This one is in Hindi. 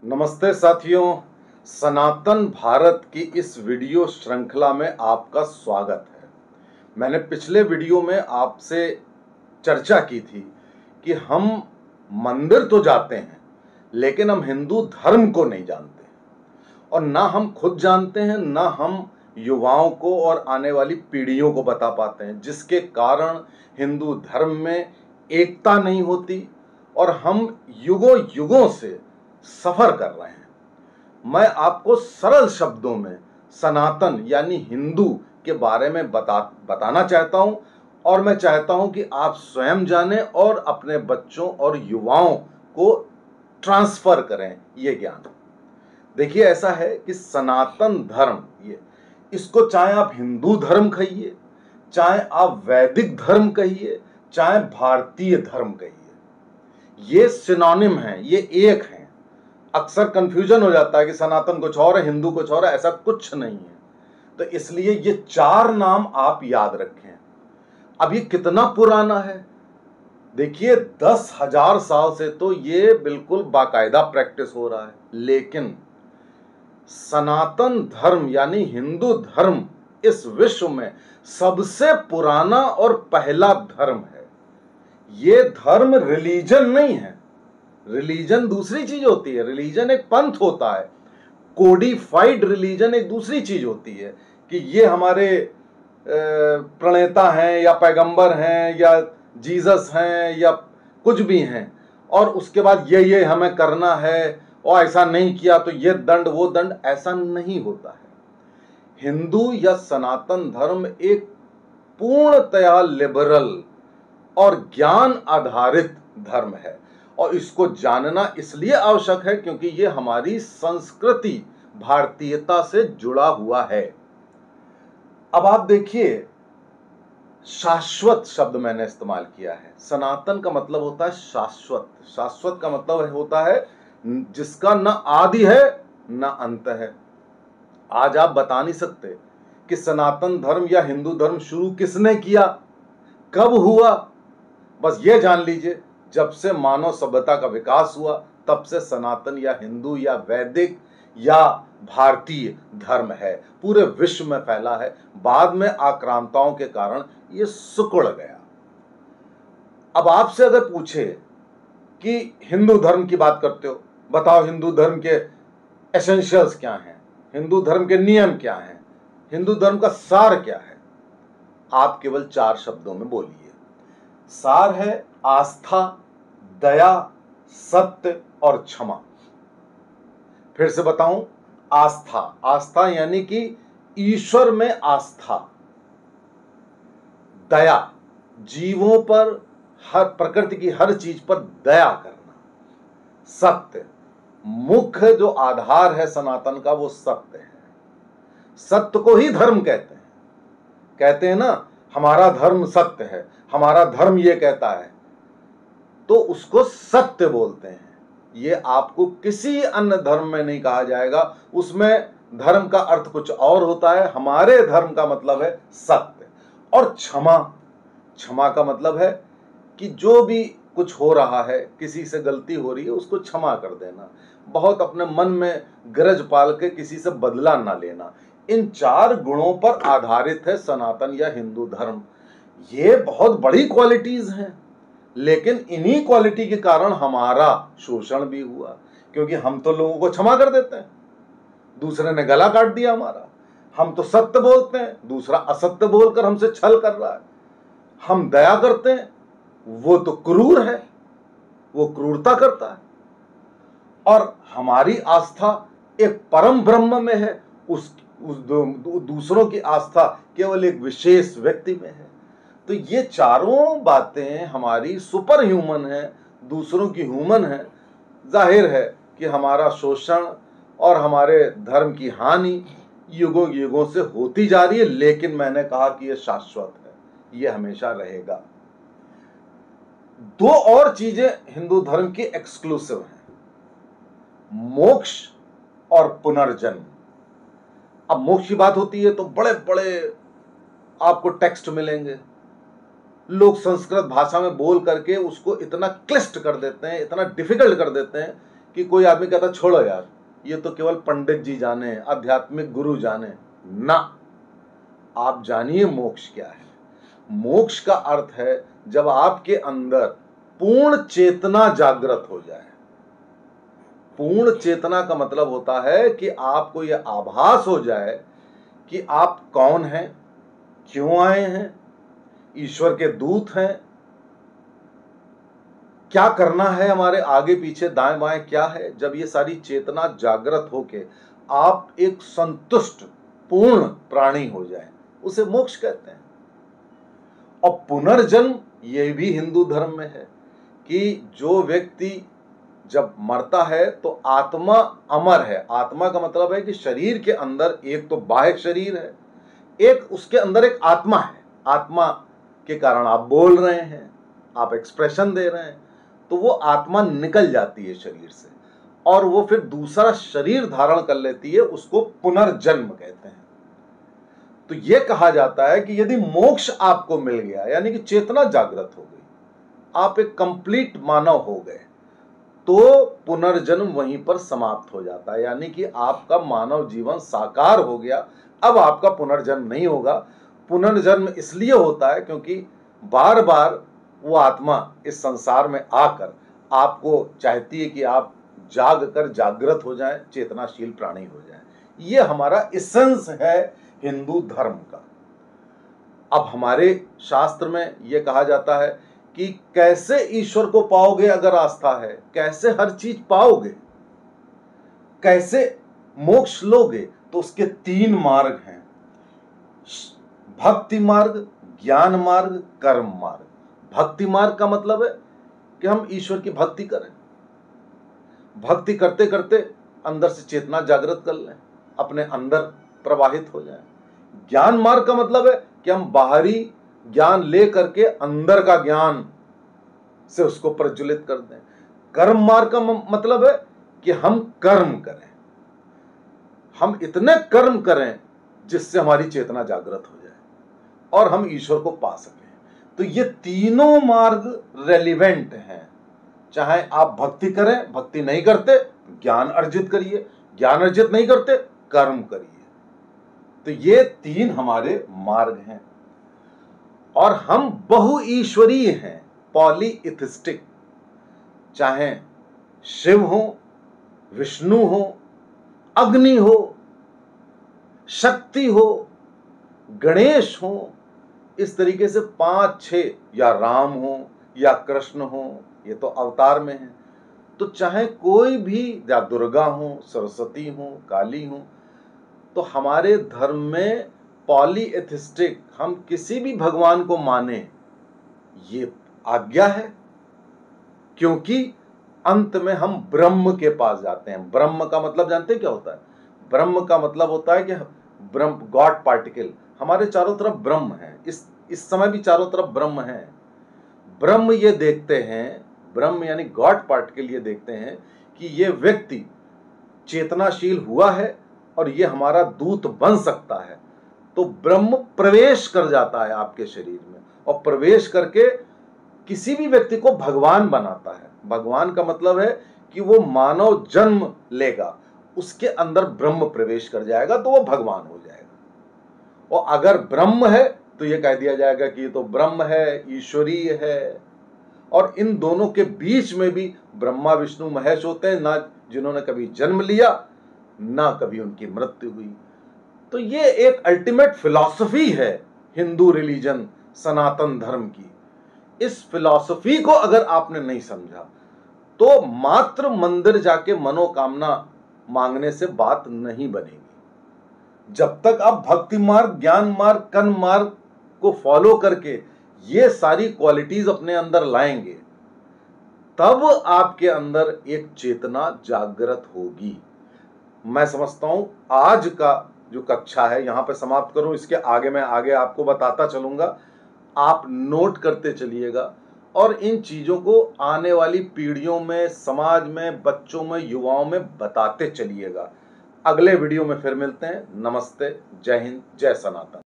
नमस्ते साथियों, सनातन भारत की इस वीडियो श्रृंखला में आपका स्वागत है। मैंने पिछले वीडियो में आपसे चर्चा की थी कि हम मंदिर तो जाते हैं लेकिन हम हिंदू धर्म को नहीं जानते और ना हम खुद जानते हैं, ना हम युवाओं को और आने वाली पीढ़ियों को बता पाते हैं, जिसके कारण हिंदू धर्म में एकता नहीं होती और हम युगों युगों से सफर कर रहे हैं। मैं आपको सरल शब्दों में सनातन यानी हिंदू के बारे में बताना चाहता हूं और मैं चाहता हूं कि आप स्वयं जानें और अपने बच्चों और युवाओं को ट्रांसफर करें ये ज्ञान। देखिए, ऐसा है कि सनातन धर्म, ये इसको चाहे आप हिंदू धर्म कहिए, चाहे आप वैदिक धर्म कहिए, चाहे भारतीय धर्म कहिए, ये सिनोनिम हैं, ये एक हैं। अक्सर कंफ्यूजन हो जाता है कि सनातन कुछ और है, हिंदू कुछ और है। ऐसा कुछ नहीं है। तो इसलिए ये चार नाम आप याद रखें। अब ये कितना पुराना है? देखिए, 10,000 साल से तो ये बिल्कुल बाकायदा प्रैक्टिस हो रहा है, लेकिन सनातन धर्म यानी हिंदू धर्म इस विश्व में सबसे पुराना और पहला धर्म है। ये धर्म रिलीजन नहीं है। रिलीजन दूसरी चीज होती है, रिलीजन एक पंथ होता है। कोडिफाइड रिलीजन एक दूसरी चीज होती है कि ये हमारे प्रणेता हैं या पैगंबर हैं या जीसस हैं या कुछ भी हैं और उसके बाद ये हमें करना है और ऐसा नहीं किया तो ये दंड वो दंड, ऐसा नहीं होता है। हिंदू या सनातन धर्म एक पूर्णतया लिबरल और ज्ञान आधारित धर्म है और इसको जानना इसलिए आवश्यक है क्योंकि ये हमारी संस्कृति भारतीयता से जुड़ा हुआ है। अब आप देखिए, शाश्वत शब्द मैंने इस्तेमाल किया है। सनातन का मतलब होता है शाश्वत। शाश्वत का मतलब होता है जिसका न आदि है न अंत है। आज आप बता नहीं सकते कि सनातन धर्म या हिंदू धर्म शुरू किसने किया, कब हुआ। बस ये जान लीजिए, जब से मानव सभ्यता का विकास हुआ तब से सनातन या हिंदू या वैदिक या भारतीय धर्म है, पूरे विश्व में फैला है। बाद में आक्रांताओं के कारण ये सिकुड़ गया। अब आपसे अगर पूछे कि हिंदू धर्म की बात करते हो, बताओ हिंदू धर्म के एसेंशियल्स क्या हैं, हिंदू धर्म के नियम क्या हैं, हिंदू धर्म का सार क्या है, आप केवल 4 शब्दों में बोलिए। सार है आस्था, दया, सत्य और क्षमा। फिर से बताऊं, आस्था, आस्था यानी कि ईश्वर में आस्था। दया, जीवों पर, हर प्रकृति की हर चीज पर दया करना। सत्य, मुख्य जो आधार है सनातन का वो सत्य है। सत्य को ही धर्म कहते हैं ना, हमारा धर्म सत्य है, हमारा धर्म ये कहता है, तो उसको सत्य बोलते हैं। ये आपको किसी अन्य धर्म में नहीं कहा जाएगा, उसमें धर्म का अर्थ कुछ और होता है। हमारे धर्म का मतलब है सत्य। और क्षमा, क्षमा का मतलब है कि जो भी कुछ हो रहा है, किसी से गलती हो रही है, उसको क्षमा कर देना। बहुत अपने मन में ग्रज पाल के किसी से बदला ना लेना। इन 4 गुणों पर आधारित है सनातन या हिंदू धर्म। ये बहुत बड़ी क्वालिटीज हैं, लेकिन इन्हीं क्वालिटी के कारण हमारा शोषण भी हुआ, क्योंकि हम तो लोगों को क्षमा कर देते हैं, दूसरे ने गला काट दिया हमारा। हम तो सत्य बोलते हैं, दूसरा असत्य बोलकर हमसे छल कर रहा है। हम दया करते हैं, वो तो क्रूर है, वो क्रूरता करता है। और हमारी आस्था एक परम ब्रह्म में है, दूसरों की आस्था केवल एक विशेष व्यक्ति में है। तो ये चारों बातें हमारी सुपर ह्यूमन है, दूसरों की ह्यूमन है। जाहिर है कि हमारा शोषण और हमारे धर्म की हानि युगों युगों से होती जा रही है, लेकिन मैंने कहा कि ये शाश्वत है, ये हमेशा रहेगा। 2 और चीजें हिंदू धर्म की एक्सक्लूसिव हैं, मोक्ष और पुनर्जन्म। अब मोक्ष की बात होती है तो बड़े बड़े आपको टेक्स्ट मिलेंगे, लोग संस्कृत भाषा में बोल करके उसको इतना क्लिष्ट कर देते हैं, इतना डिफिकल्ट कर देते हैं कि कोई आदमी कहता छोड़ो यार, ये तो केवल पंडित जी जाने, आध्यात्मिक गुरु जाने ना। आप जानिए मोक्ष क्या है। मोक्ष का अर्थ है जब आपके अंदर पूर्ण चेतना जागृत हो जाए। पूर्ण चेतना का मतलब होता है कि आपको यह आभास हो जाए कि आप कौन हैं, क्यों आए हैं, ईश्वर के दूत हैं, क्या करना है, हमारे आगे पीछे दाएं बाएं क्या है। जब ये सारी चेतना जागृत होके आप एक संतुष्ट पूर्ण प्राणी हो जाए, उसे मोक्ष कहते हैं। और पुनर्जन्म ये भी हिंदू धर्म में है कि जो व्यक्ति जब मरता है तो आत्मा अमर है। आत्मा का मतलब है कि शरीर के अंदर एक तो बाह्य शरीर है, एक उसके अंदर एक आत्मा है। आत्मा के कारण आप बोल रहे हैं, आप एक्सप्रेशन दे रहे हैं, तो वो आत्मा निकल जाती है शरीर से और वो फिर दूसरा शरीर धारण कर लेती है, उसको पुनर्जन्म कहते हैं। तो ये कहा जाता है कि यदि मोक्ष आपको मिल गया, यानी कि चेतना जागृत हो गई, आप एक कंप्लीट मानव हो गए, तो पुनर्जन्म वहीं पर समाप्त हो जाता है। यानी कि आपका मानव जीवन साकार हो गया, अब आपका पुनर्जन्म नहीं होगा। पुनर्जन्म इसलिए होता है क्योंकि बार बार वो आत्मा इस संसार में आकर आपको चाहती है कि आप जाग कर जागृत हो जाएं, चेतनाशील प्राणी हो जाएं। ये हमारा एसेंस है हिंदू धर्म का। अब हमारे शास्त्र में यह कहा जाता है कि कैसे ईश्वर को पाओगे अगर आस्था है, कैसे हर चीज पाओगे, कैसे मोक्ष लोगे, तो उसके 3 मार्ग हैं, भक्ति मार्ग, ज्ञान मार्ग, कर्म मार्ग। भक्ति मार्ग का मतलब है कि हम ईश्वर की भक्ति करें, भक्ति करते करते अंदर से चेतना जागृत कर लें, अपने अंदर प्रवाहित हो जाए। ज्ञान मार्ग का मतलब है कि हम बाहरी ज्ञान ले करके अंदर का ज्ञान से उसको प्रज्वलित कर दें। कर्म मार्ग का मतलब है कि हम कर्म करें, हम इतने कर्म करें जिससे हमारी चेतना जागृत हो जाए और हम ईश्वर को पा सकें। तो ये तीनों मार्ग रेलिवेंट हैं। चाहे आप भक्ति करें, भक्ति नहीं करते ज्ञान अर्जित करिए, ज्ञान अर्जित नहीं करते कर्म करिए। तो ये 3 हमारे मार्ग हैं और हम बहुईश्वरीय हैं, पॉलीइथिस्टिक। चाहे शिव हो, विष्णु हो, अग्नि हो, शक्ति हो, गणेश हो, इस तरीके से 5-6, या राम हो या कृष्ण हो, ये तो अवतार में है। तो चाहे कोई भी, या दुर्गा हो, सरस्वती हो, काली हो, तो हमारे धर्म में पॉलीएथिस्टिक, हम किसी भी भगवान को माने, ये आज्ञा है। क्योंकि अंत में हम ब्रह्म के पास जाते हैं। ब्रह्म का मतलब जानते हैं क्या होता है? ब्रह्म का मतलब होता है कि ब्रह्म, गॉड पार्टिकल, हमारे चारों तरफ ब्रह्म है। इस समय भी चारों तरफ ब्रह्म है। ब्रह्म ये देखते हैं, ब्रह्म यानी गॉड पार्टिकल ये देखते हैं कि ये व्यक्ति चेतनाशील हुआ है और ये हमारा दूत बन सकता है। तो ब्रह्म प्रवेश कर जाता है आपके शरीर में और प्रवेश करके किसी भी व्यक्ति को भगवान बनाता है। भगवान का मतलब है कि वो मानव जन्म लेगा, उसके अंदर ब्रह्म प्रवेश कर जाएगा तो वो भगवान हो जाएगा। और अगर ब्रह्म है तो ये कह दिया जाएगा कि ये तो ब्रह्म है, ईश्वरीय है। और इन दोनों के बीच में भी ब्रह्मा विष्णु महेश होते हैं, ना जिन्होंने कभी जन्म लिया ना कभी उनकी मृत्यु हुई। तो ये एक अल्टीमेट फिलॉसफी है हिंदू रिलीजन, सनातन धर्म की। इस फिलॉसफी को अगर आपने नहीं समझा तो मात्र मंदिर जाके मनोकामना मांगने से बात नहीं बनेगी। जब तक आप भक्ति मार्ग, ज्ञान मार्ग, कर्म मार्ग को फॉलो करके ये सारी क्वालिटीज अपने अंदर लाएंगे, तब आपके अंदर एक चेतना जागृत होगी। मैं समझता हूं आज का जो कक्षा है यहां पे समाप्त करूं। इसके आगे मैं आगे आपको बताता चलूंगा, आप नोट करते चलिएगा और इन चीजों को आने वाली पीढ़ियों में, समाज में, बच्चों में, युवाओं में बताते चलिएगा। अगले वीडियो में फिर मिलते हैं। नमस्ते, जय हिंद, जय सनातन।